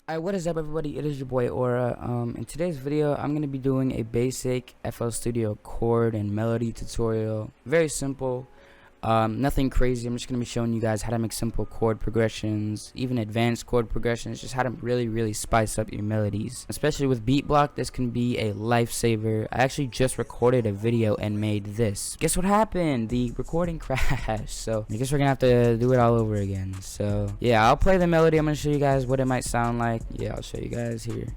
Alright, what is up everybody, it is your boy Ora. In today's video I'm going to be doing a basic FL Studio chord and melody tutorial. Very simple, nothing crazy. I'm just going to be showing you guys how to make simple chord progressions, even advanced chord progressions, just how to really spice up your melodies. Especially with beat block, this can be a lifesaver. I actually just recorded a video and made this. Guess what happened? The recording crashed, so I guess we're going to have to do it all over again. So yeah, I'll play the melody. I'm going to show you guys what it might sound like. Yeah, I'll show you guys here.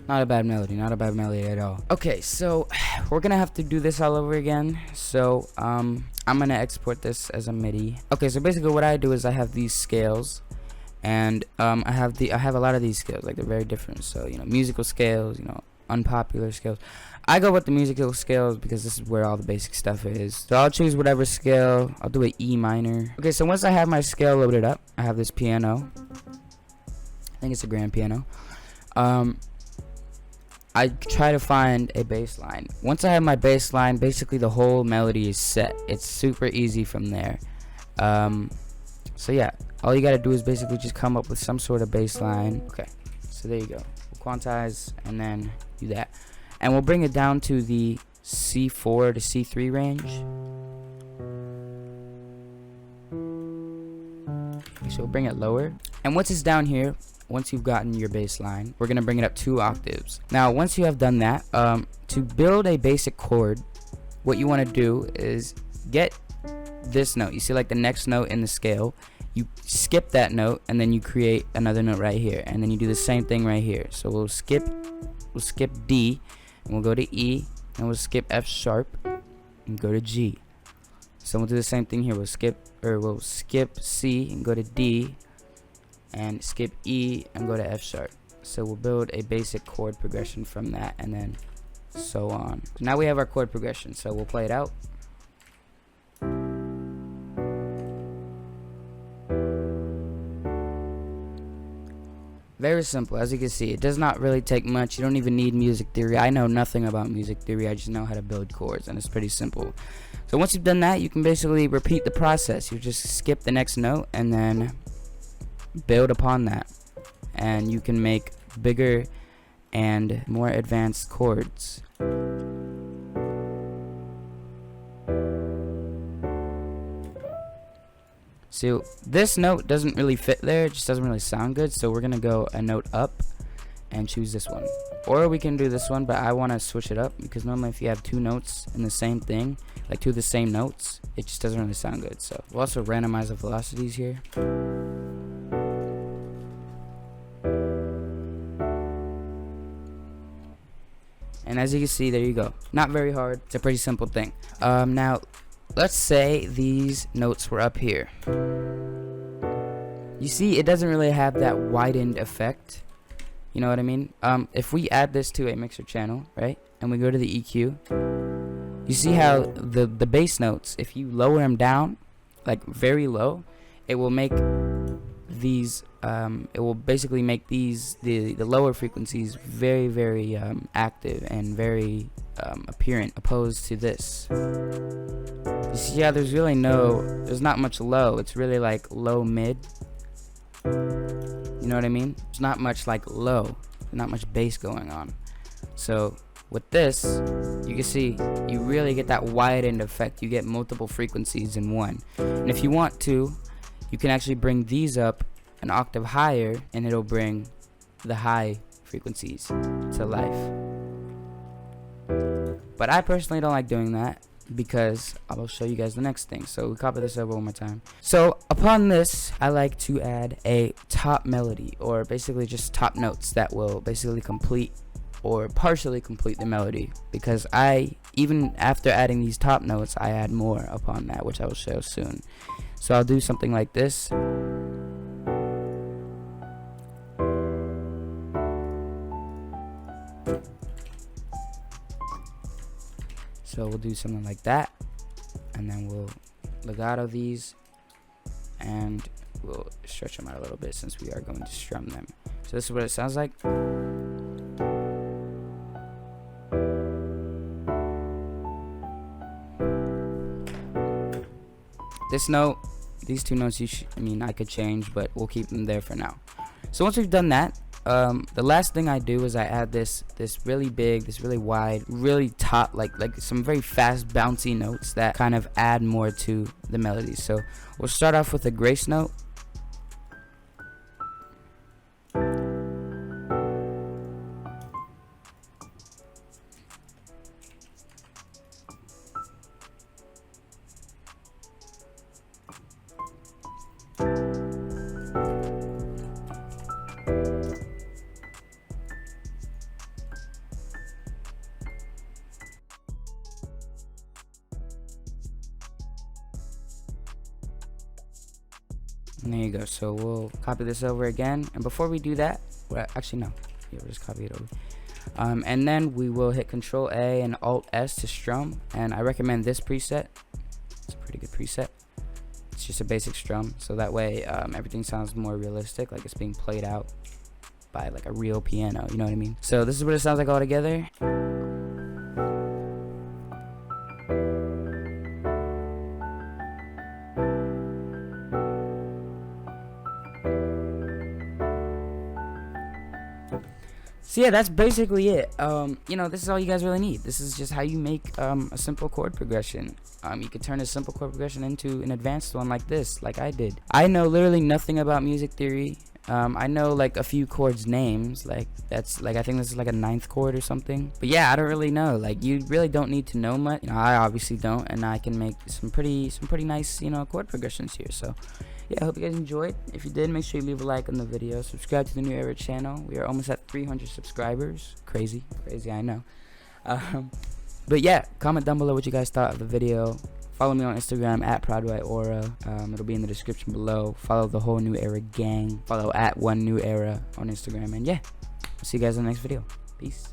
Not a bad melody at all. Okay, so we're gonna have to do this all over again. So I'm gonna export this as a MIDI. Okay, so basically what I do is I have these scales, and I have a lot of these scales, like they're very different. So musical scales, unpopular scales. I go with the musical scales because this is where all the basic stuff is. So I'll choose whatever scale. I'll do an E minor. Okay, so once I have my scale loaded up, I have this piano. I think it's a grand piano. I try to find a bass line. Once I have my bass line, basically the whole melody is set. It's super easy from there. So yeah, all you gotta do is basically just come up with some sort of bass line. Okay, so there you go. We'll quantize and then do that. And we'll bring it down to the C4 to C3 range. So we'll bring it lower. And once it's down here, once you've gotten your bass line, we're gonna bring it up 2 octaves. Now once you have done that, to build a basic chord, what you want to do is get this note. You see like the next note in the scale, you skip that note and then you create another note right here, and then you do the same thing right here. So we'll skip D and we'll go to E, and we'll skip F sharp and go to G. So we'll do the same thing here. We'll skip C and go to D, and skip E and go to F sharp. So we'll build a basic chord progression from that, and then so on. So now we have our chord progression, so we'll play it out. Very simple, as you can see. It does not really take much. You don't even need music theory. I know nothing about music theory. I just know how to build chords, and it's pretty simple. So once you've done that, you can basically repeat the process. You just skip the next note and then build upon that, and you can make bigger and more advanced chords. So this note doesn't really fit there, it just doesn't really sound good, so we're gonna go a note up and choose this one. Or we can do this one, but I want to switch it up because normally if you have 2 notes in the same thing, like 2 of the same notes, it just doesn't really sound good. So we'll also randomize the velocities here. And as you can see, there you go. Not very hard. It's a pretty simple thing. Now, let's say these notes were up here. You see, it doesn't really have that widened effect. You know what I mean? If we add this to a mixer channel, right, and we go to the EQ, you see how the bass notes, if you lower them down, like very low, it will make these it will basically make these the lower frequencies very active and very apparent, opposed to this. You see how there's not much low. It's really like low mid. You know what I mean? It's not much like low, not much bass going on. So with this, you can see you really get that widened effect. You get multiple frequencies in one. And if you want to, you can actually bring these up an octave higher, and it'll bring the high frequencies to life. But I personally don't like doing that because I will show you guys the next thing. So we copy this over one more time. So upon this, I like to add a top melody, or basically just top notes that will basically complete or partially complete the melody, because even after adding these top notes, I add more upon that, which I will show soon. So I'll do something like this. So we'll do something like that, and then we'll legato these, and we'll stretch them out a little bit since we are going to strum them. So this is what it sounds like. this note, these two notes, I could change, but we'll keep them there for now. So once we've done that, the last thing I do is I add this really big, this really wide, really top, like some very fast bouncy notes that kind of add more to the melody. So we'll start off with a grace note. And there you go. So we'll copy this over again, and before we do that, well, actually no, yeah, we'll just copy it over. And then we will hit Control A and Alt S to strum, and I recommend this preset. It's a pretty good preset. It's just a basic strum, so that way everything sounds more realistic, like it's being played out by like a real piano, you know what I mean? So this is what it sounds like all together. So yeah, that's basically it. You know, this is all you guys really need. This is just how you make a simple chord progression. You could turn a simple chord progression into an advanced one like this, like I did. I know literally nothing about music theory. I know like a few chords names, like that's like, I think this is like a 9th chord or something. But yeah, I don't really know. Like, you really don't need to know much. You know, I obviously don't, and I can make some pretty nice, you know, chord progressions here. So yeah, I hope you guys enjoyed. If you did, make sure you leave a like on the video. Subscribe to the New Era channel. We are almost at 300 subscribers. Crazy, I know. But yeah, comment down below what you guys thought of the video. Follow me on Instagram at ProudWhiteAura. It'll be in the description below. Follow the whole New Era gang. Follow at One New Era on Instagram. And yeah, I'll see you guys in the next video. Peace.